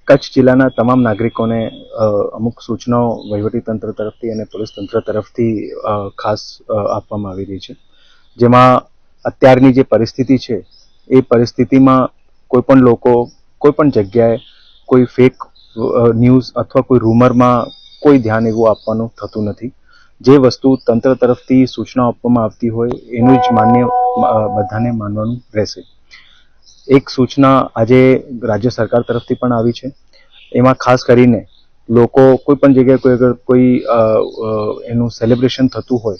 કચ્છ જિલ્લાના તમામ નાગરિકોને અમુક સૂચનાઓ વહીવટીતંત્ર તરફથી અને પોલીસ તંત્ર તરફથી ખાસ આપવામાં આવી રહી છે, જેમાં અત્યારની જે પરિસ્થિતિ છે એ પરિસ્થિતિમાં કોઈ પણ લોકો કોઈ પણ જગ્યાએ કોઈ ફેક ન્યૂઝ અથવા કોઈ રૂમરમાં કોઈ ધ્યાન એવું આપવાનું થતું નથી. જે વસ્તુ તંત્ર તરફથી સૂચનાઓ આપવામાં આવતી હોય એનું જ બધાને માનવાનું રહેશે. એક સૂચના આજે રાજ્ય સરકાર તરફથી પણ આવી છે. એમાં ખાસ કરીને લોકો કોઈ પણ જગ્યાએ કોઈ એનું સેલિબ્રેશન થતું હોય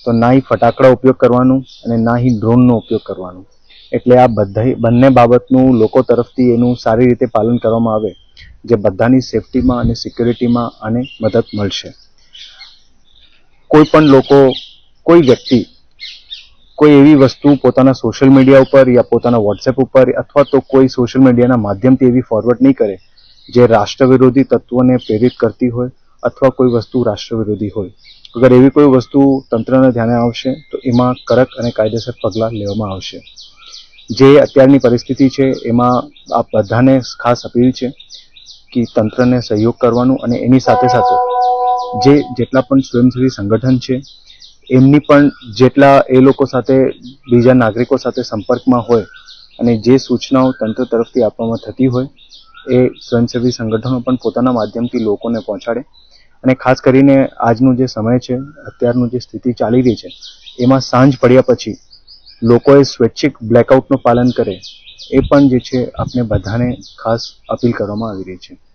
તો ના ही ફટાકડા ઉપયોગ કરવાનું અને ના ही ડ્રોનનો ઉપયોગ કરવાનું. એટલે આ બંને બાબતનું લોકો તરફથી એનું સારી રીતે પાલન કરવામાં આવે, જે બધાની સેફટીમાં અને સિક્યોરિટીમાં આને મદદ મળશે. કોઈ પણ લોકો, કોઈ વ્યક્તિ કોઈ એવી વસ્તુ પોતાના સોશિયલ મીડિયા ઉપર યા પોતાના વોટ્સએપ ઉપર અથવા તો કોઈ સોશિયલ મીડિયાના માધ્યમથી એવી ફોરવર્ડ નહીં કરે જે રાષ્ટ્ર વિરોધી તત્વોને પ્રેરિત કરતી હોય અથવા કોઈ વસ્તુ રાષ્ટ્ર વિરોધી હોય. અગર એવી કોઈ વસ્તુ તંત્રના ધ્યાને આવશે તો એમાં કડક અને કાયદેસર પગલાં લેવામાં આવશે. જે અત્યારની પરિસ્થિતિ છે એમાં આ બધાને ખાસ અપીલ છે કે તંત્રને સહયોગ કરવાનું અને એની સાથે સાથે જેટલા પણ સ્વયંસેવી સંગઠન છે એમની પણ જેટલા એ લોકો સાથે બીજા નાગરિકો સાથે સંપર્કમાં હોય અને જે સૂચનાઓ તંત્ર તરફથી આપવામાં થતી હોય એ સ્વયંસેવી સંગઠનો પણ પોતાના માધ્યમથી લોકોને પહોંચાડે. અને ખાસ કરીને આજનો જે સમય છે, અત્યારનું જે સ્થિતિ ચાલી રહી છે એમાં સાંજ પડ્યા પછી લોકોએ સ્વૈચ્છિક બ્લેકઆઉટનું પાલન કરે એ પણ જે છે આપણે બધાને ખાસ અપીલ કરવામાં આવી રહી છે.